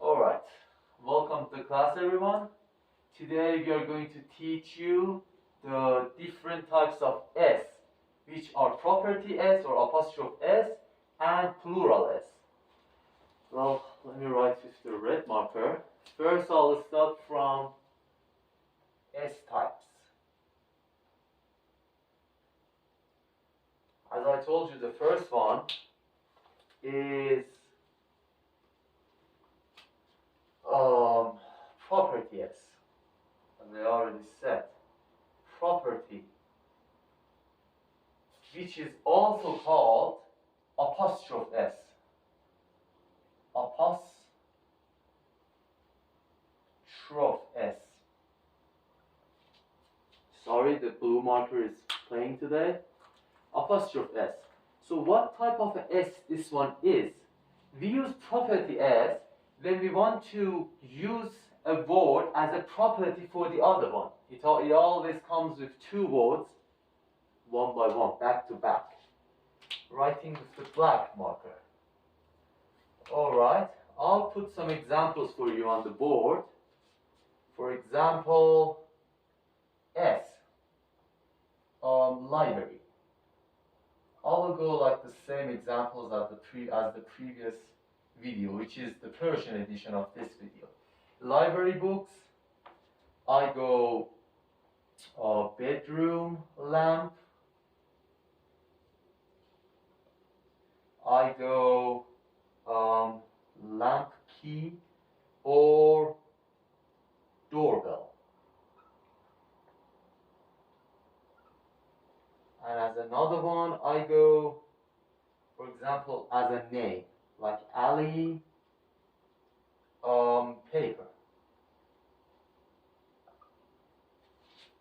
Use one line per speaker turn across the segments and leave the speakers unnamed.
Alright, welcome to class everyone. Today we are going to teach you the different types of S, which are property S or apostrophe S and plural S. Well, let me write with the red marker. First I'll start from S types. As I told you, the first one is property S, as I already said. Property, which is also called apostrophe S. Apostrophe S. Sorry, the blue marker is playing today. Apostrophe S. So what type of S this one is? We use property S when we want to use a word as a property for the other one. It always comes with two words, one by one, back to back. Writing with the black marker. Alright, I'll put some examples for you on the board. For example, S, library. I will go like the same examples as the previous video, which is the Persian edition of this video. Library books, I go bedroom lamp, I go lamp key or doorbell. And as another one, I go, for example, as a name, like Ali, paper.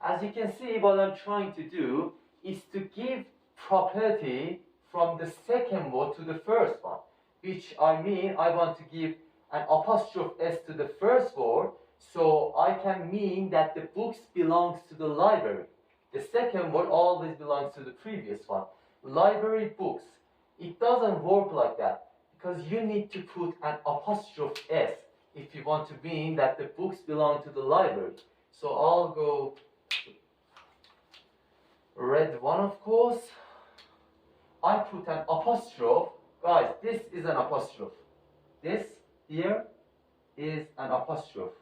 As you can see, what I'm trying to do is to give property from the second word to the first one, which I mean I want to give an apostrophe S to the first word, so I can mean that the books belongs to the library. The second word always belongs to the previous one. Library books. It doesn't work like that because you need to put an apostrophe S if you want to mean that the books belong to the library. So I'll go red one, of course. I put an apostrophe. Guys, this is an apostrophe. This here is an apostrophe.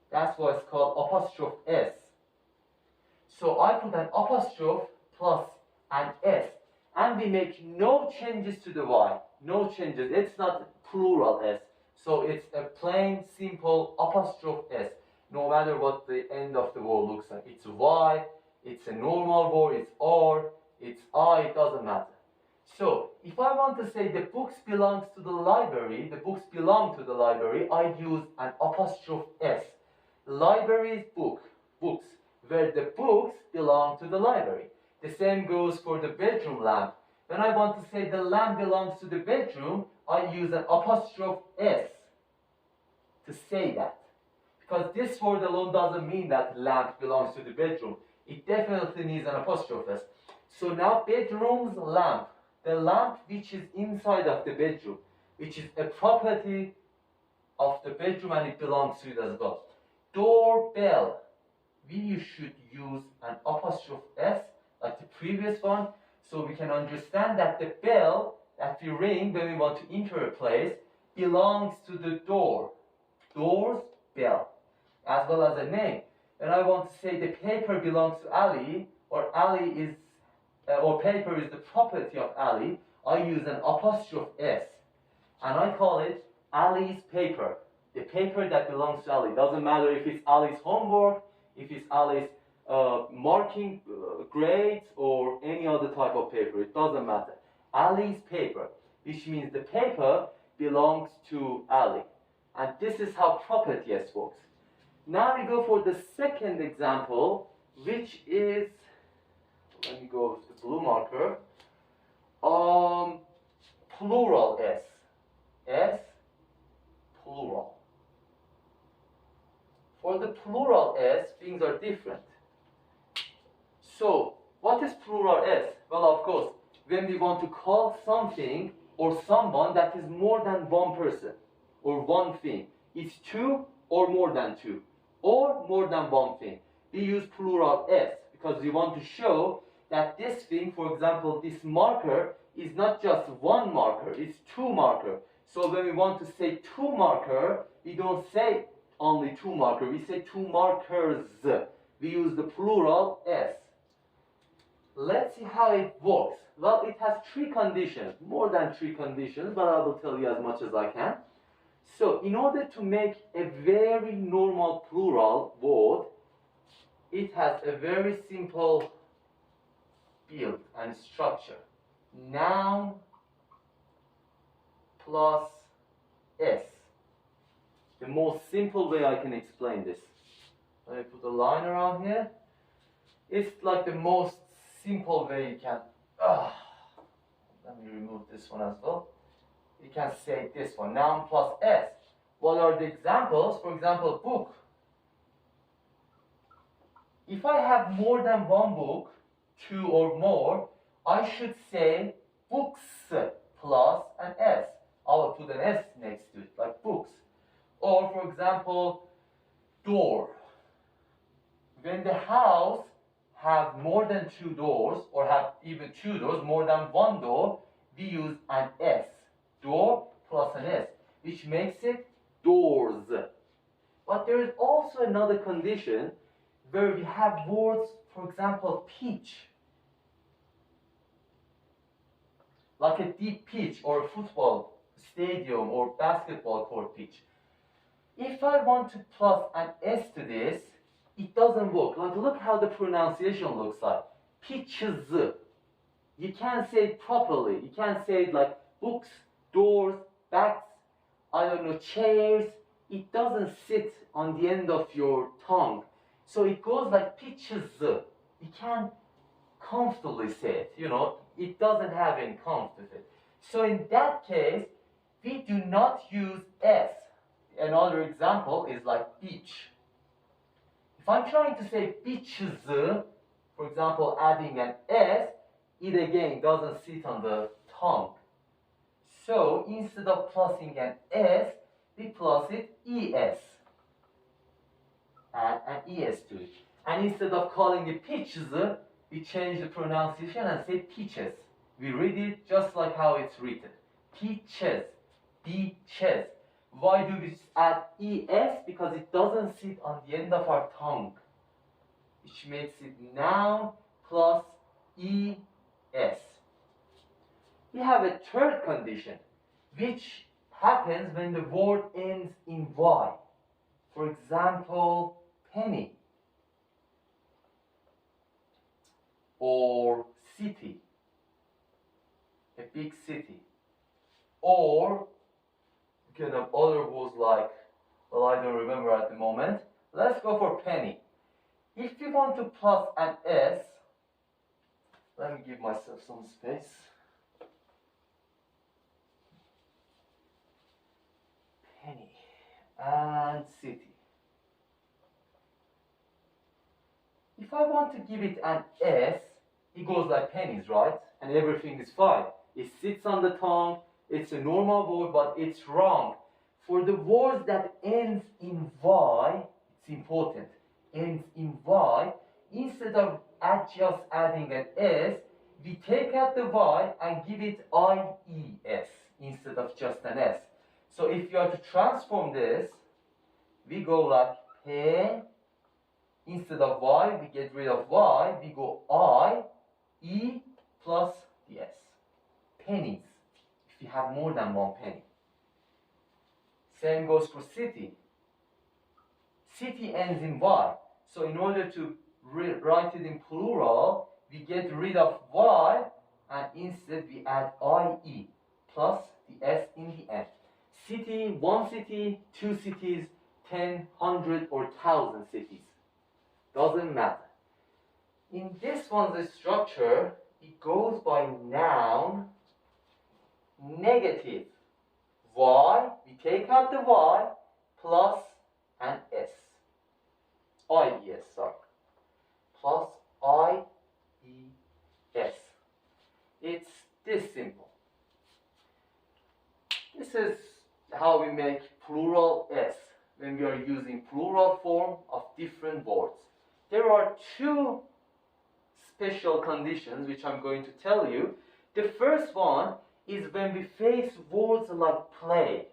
That's why it's called apostrophe S. So I put an apostrophe plus an S, and we make no changes to the Y. No changes. It's not plural S. So it's a plain, simple apostrophe S. No matter what the end of the word looks like. It's Y, it's a normal word, it's R, it's I, it doesn't matter. So if I want to say the books belongs to the library, the books belong to the library, I use an apostrophe S. Library is book, books, where the books belong to the library. The same goes for the bedroom lamp. When I want to say the lamp belongs to the bedroom, I use an apostrophe S to say that. Because this word alone doesn't mean that lamp belongs to the bedroom. It definitely needs an apostrophe S. So now bedroom's lamp, the lamp which is inside of the bedroom, which is a property of the bedroom and it belongs to it as well. Doorbell, we should use an apostrophe S like the previous one, so we can understand that the bell that we ring when we want to enter a place belongs to the door. Door's bell, as well as a name. When I want to say the paper belongs to Ali, or Ali is, or paper is the property of Ali, I use an apostrophe S, and I call it Ali's paper. The paper that belongs to Ali. Doesn't matter if it's Ali's homework, if it's Ali's marking grades, or any other type of paper. It doesn't matter. Ali's paper, which means the paper belongs to Ali. And this is how property S works. Now we go for the second example, which is, let me go with the blue marker, plural S. S, plural. For the plural S, things are different. So, what is plural S? Well, of course, when we want to call something or someone that is more than one person or one thing. It's two or more than two or more than one thing. We use plural s because we want to show that this thing, for example, this marker is not just one marker, it's two marker. So when we want to say two marker, we don't say only two marker, we say two markers. We use the plural s. Let's see how it works. Well, it has three conditions, more than three conditions, but I will tell you as much as I can. So in order to make a very normal plural word, it has a very simple build and structure. Noun plus s. The most simple way I can explain this. Let me put a line around here. It's like the most simple way you can. Let me remove this one as well. You can say this one, noun plus s. What are the examples? For example, book. If I have more than one book, two or more, I should say books plus an s. I will put an s next to it, like books. Or for example, door. When the house have more than two doors, or have even two doors, more than one door, we use an s. Door plus an s, which makes it doors. But there is also another condition where we have words, for example, pitch. Like a deep pitch or a football stadium or basketball court pitch. If I want to plus an s to this, it doesn't work. Like, look how the pronunciation looks like. Pitches. You can't say it properly. You can't say it like books, doors, backs, I don't know, chairs. It doesn't sit on the end of your tongue. So it goes like pitches. You can't comfortably say it, you know. It doesn't have any comfort with it. So in that case, we do not use s. Another example is like beach. If I'm trying to say beaches, for example, adding an s, it again doesn't sit on the tongue. So instead of plussing an s, we plus it es. Add an es to it. And instead of calling it peaches, we change the pronunciation and say peaches. We read it just like how it's written. Peaches, beaches. Why do we add es? Because it doesn't sit on the end of our tongue, which makes it noun plus es. We have a third condition, which happens when the word ends in y. For example, penny or city, a big city, or you can have other words like, well, I don't remember at the moment. Let's go for penny. If we want to plus an s, let me give myself some space. Penny and city. If I want to give it an s, it goes like pennies, right? And everything is fine. It sits on the tongue. It's a normal word, but it's wrong. For the words that ends in y, it's important. Ends in y, instead of just adding an s, we take out the y and give it ies instead of just an s. So if you are to transform this, we go like pe. Instead of y, we get rid of y, we go I, E plus the s. Pennies, if you have more than one penny. Same goes for city. City ends in y. So in order to write it in plural, we get rid of y and instead we add IE plus the s in the end. City, one city, two cities, 10, 100 or 1,000 cities. Doesn't matter. In this one's structure, it goes by noun, negative y, we take out the y, plus an s. IES, sorry. Plus IES. It's this simple. This is how we make plural s when we are using plural form of different words. There are two special conditions which I'm going to tell you. The first one is when we face words like play.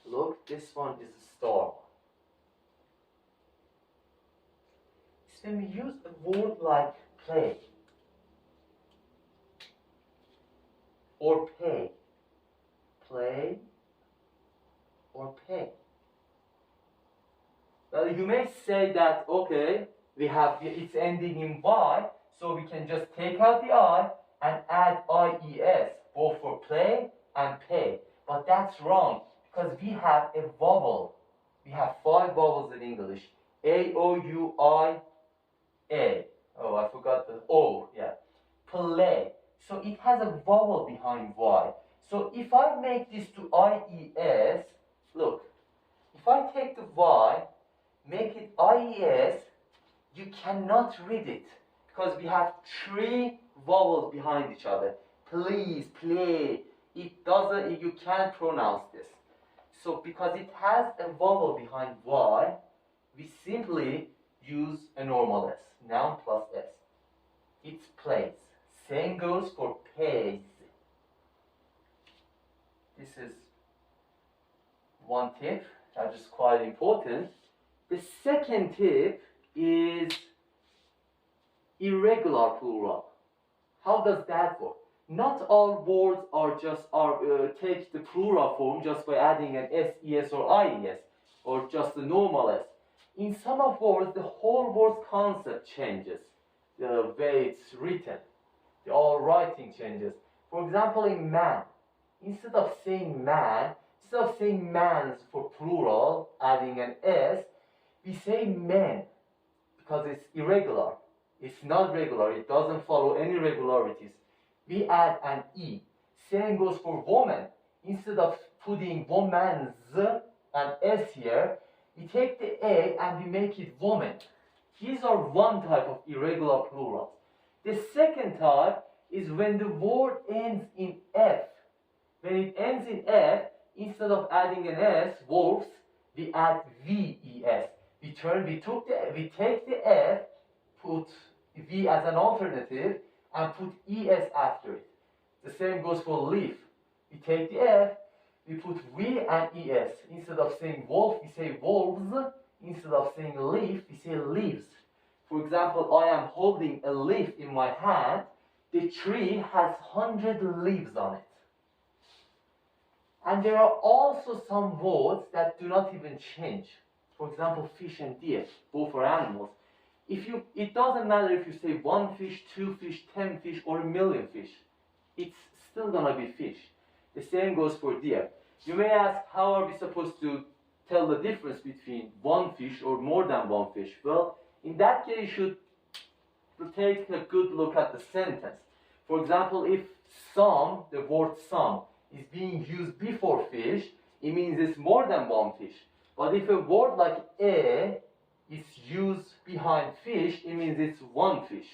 Look, this one is a star. It's when we use a word like play or pay. Play or pay. Well, you may say that, okay, it's ending in y, so we can just take out the I and add IES, both for play and pay. But that's wrong, because we have a vowel. We have 5 vowels in English. A, O, U, I, A. Oh, I forgot the O, yeah. Play. So it has a vowel behind Y. So if I make this to IES, look, if I take the Y, make it IES, you cannot read it because we have 3 vowels behind each other. Please, play. It doesn't, you can't pronounce this. So because it has a vowel behind Y, we simply use a normal S, noun plus S. It's plays. Same goes for pays. This is one tip that is quite important. The second tip is irregular plural. How does that work? Not all words take the plural form just by adding an S, ES, or IES, or just the normal S. In some of words, the whole word's concept changes. The way it's written, the all writing changes. For example, in man, instead of saying man, instead of saying mans for plural, adding an S, we say men because it's irregular. It's not regular. It doesn't follow any regularities. We add an E. Same goes for woman. Instead of putting woman's and S here, we take the A and we make it woman. These are one type of irregular plurals. The second type is when the word ends in F. When it ends in F, instead of adding an S, wolves, we add VES. We take the F, put V as an alternative, and put ES after it. The same goes for leaf. We take the F, we put V and ES. Instead of saying wolf, we say wolves. Instead of saying leaf, we say leaves. For example, I am holding a leaf in my hand. The tree has 100 leaves on it. And there are also some words that do not even change. For example, fish and deer, both are animals. It doesn't matter if you say 1 fish, 2 fish, 10 fish, or 1,000,000 fish. It's still gonna be fish. The same goes for deer. You may ask, how are we supposed to tell the difference between 1 fish or more than 1 fish? Well, in that case, you should take a good look at the sentence. For example, if some, the word some, is being used before fish, it means it's more than 1 fish. But if a word like a is used behind fish, it means it's 1 fish.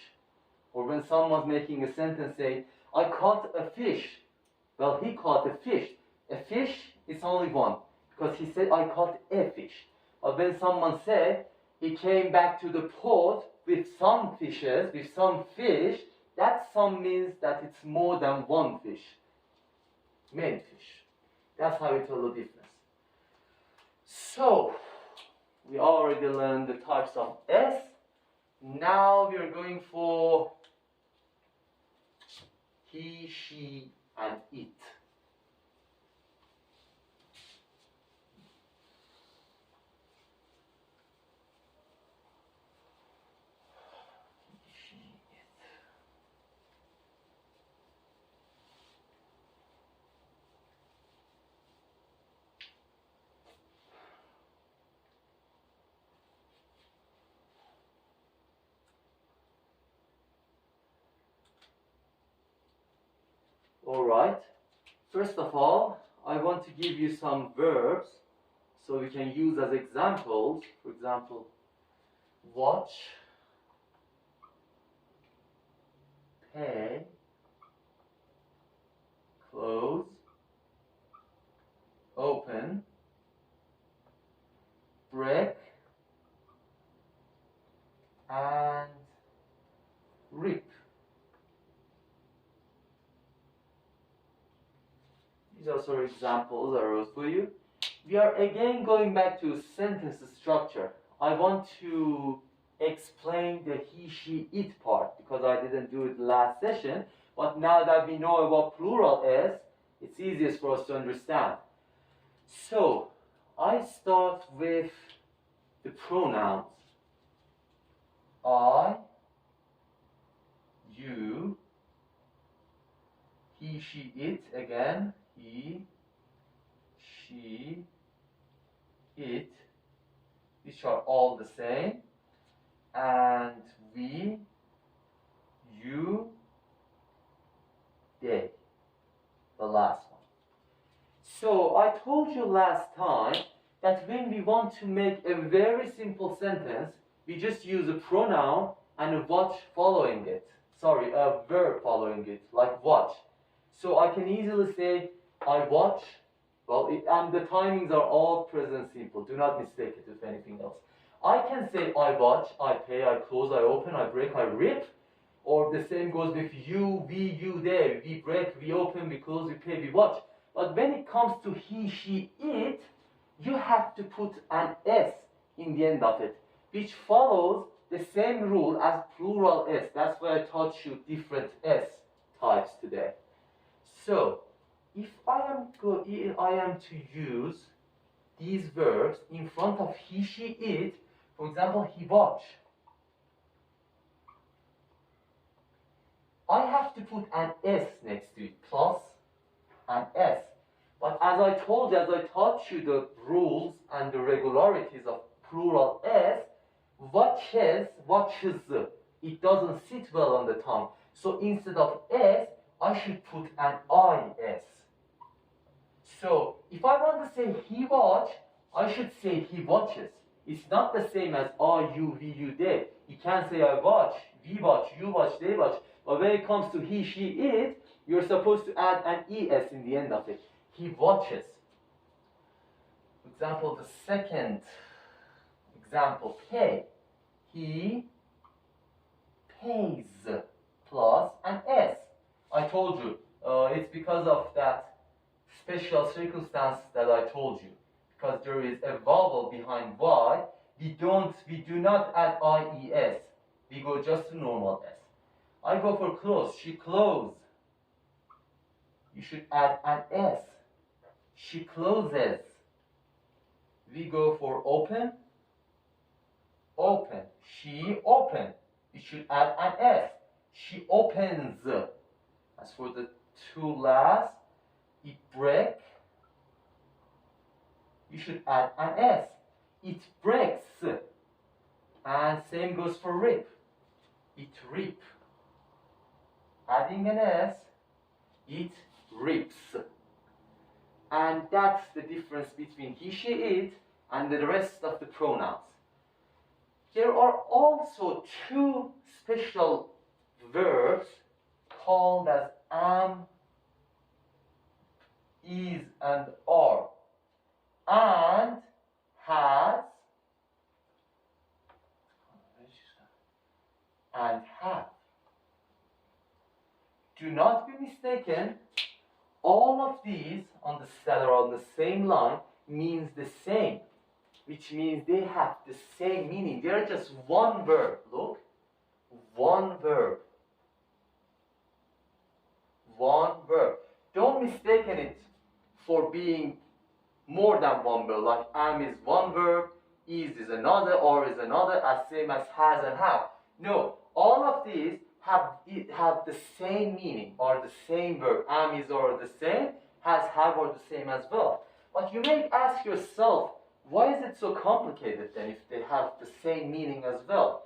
Or when someone's making a sentence saying, I caught a fish. Well, he caught a fish. A fish is only 1, because he said, I caught a fish. But when someone said, he came back to the port with some fishes, with some fish, that some means that it's more than 1 fish. Many fish. That's how we tell the difference. So, we already learned the types of S. Now we are going for he, she, and it. Alright, first of all, I want to give you some verbs so we can use as examples. For example, watch, pay, These are sort of examples I wrote for you. We are again going back to sentence structure. I want to explain the he, she, it part because I didn't do it last session. But now that we know what plural is, it's easiest for us to understand. So, I start with the pronouns. I, you, he, she, it, again, he, she, it, which are all the same, and we, you, they, the last one. So I told you last time that when we want to make a very simple sentence, we just use a pronoun and a watch following it. Sorry, a verb following it, like watch. So I can easily say, I watch. Well, and the timings are all present simple. Do not mistake it with anything else. I can say, I watch, I pay, I close, I open, I break, I rip. Or the same goes with you, we, you, they. We break, we open, we close, we pay, we watch. But when it comes to he, she, it, you have to put an S in the end of it, which follows the same rule as plural S. That's why I taught you different S types today. So, if I am to use these verbs in front of he, she, it, for example, he watch, I have to put an S next to it, plus an S. But as I told you, as I taught you the rules and the regularities of plural S, watches, it doesn't sit well on the tongue. So instead of S, I should put an IS. So if I want to say he watch, I should say he watches. It's not the same as I, you, we, you, they. You can't say I watch, we watch, you watch, they watch. But when it comes to he, she, it, you're supposed to add an ES in the end of it. He watches. For example, the second example, pay. He pays plus an S. I told you, it's because of that special circumstance that I told you. Because there is a vowel behind Y, we do not add IES. We go just to normal S. I go for close. She close. You should add an S. She closes. We go for open. Open. She open. You should add an S. She opens. As for the two last, it break. You should add an S. It breaks. And same goes for rip. It rip. Adding an S, it rips. And that's the difference between he, she, it, and the rest of the pronouns. There are also two special verbs called as am, is, and are. And, has, and have. Do not be mistaken, all of these that are on the same line means the same, which means they have the same meaning. They are just one verb. Look, one verb. One verb. Don't mistake it for being more than one verb, like am is one verb, is another, or is another, as same as has and have. No, all of these have the same meaning, or the same verb. Am is or the same, has, have, or the same as well. But you may ask yourself, why is it so complicated then if they have the same meaning as well?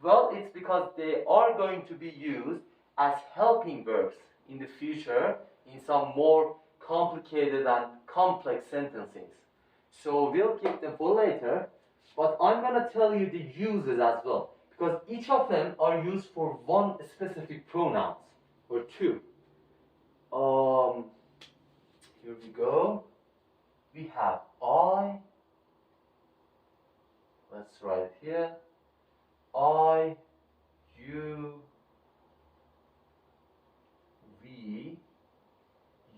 Well, it's because they are going to be used as helping verbs in the future in some more complicated and complex sentences. So we'll keep them for later, but I'm going to tell you the uses as well, because each of them are used for one specific pronouns, or two. Here we go. We have I. Let's write it here. I, you, we,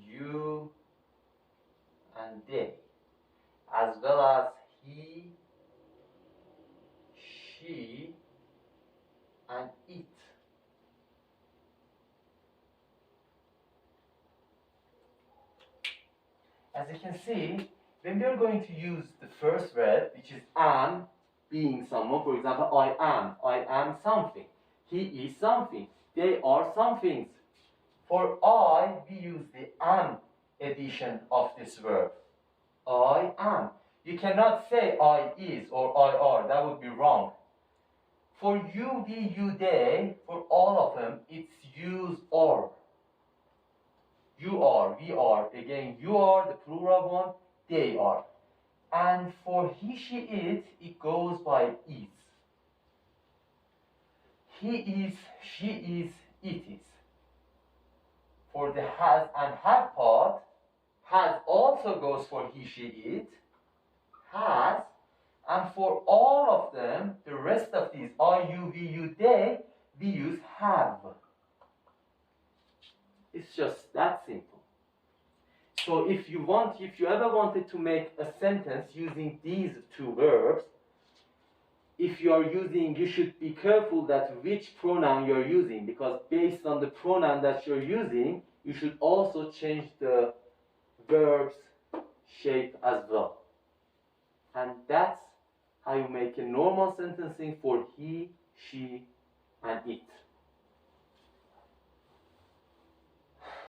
you, they, as well as he, she, and it. As you can see, when we are going to use the first verb, which is am, being someone, for example, I am something. He is something. They are some things. For I, we use the am addition of this verb. I am. You cannot say I is or I are. That would be wrong. For you, we, you, they, for all of them, it's use or. You are, we are. Again, you are, the plural one, they are. And for he, she, it goes by is. He is, she is, it is. For the has and have part, has also goes for he, she, it, has, and for all of them, the rest of these, I, you, we, you, they, we use have. It's just that simple. So if you ever wanted to make a sentence using these two verbs, if you are using, you should be careful that which pronoun you're using, because based on the pronoun that you're using, you should also change the verb's shape as well. And that's how you make a normal sentencing for he, she, and it.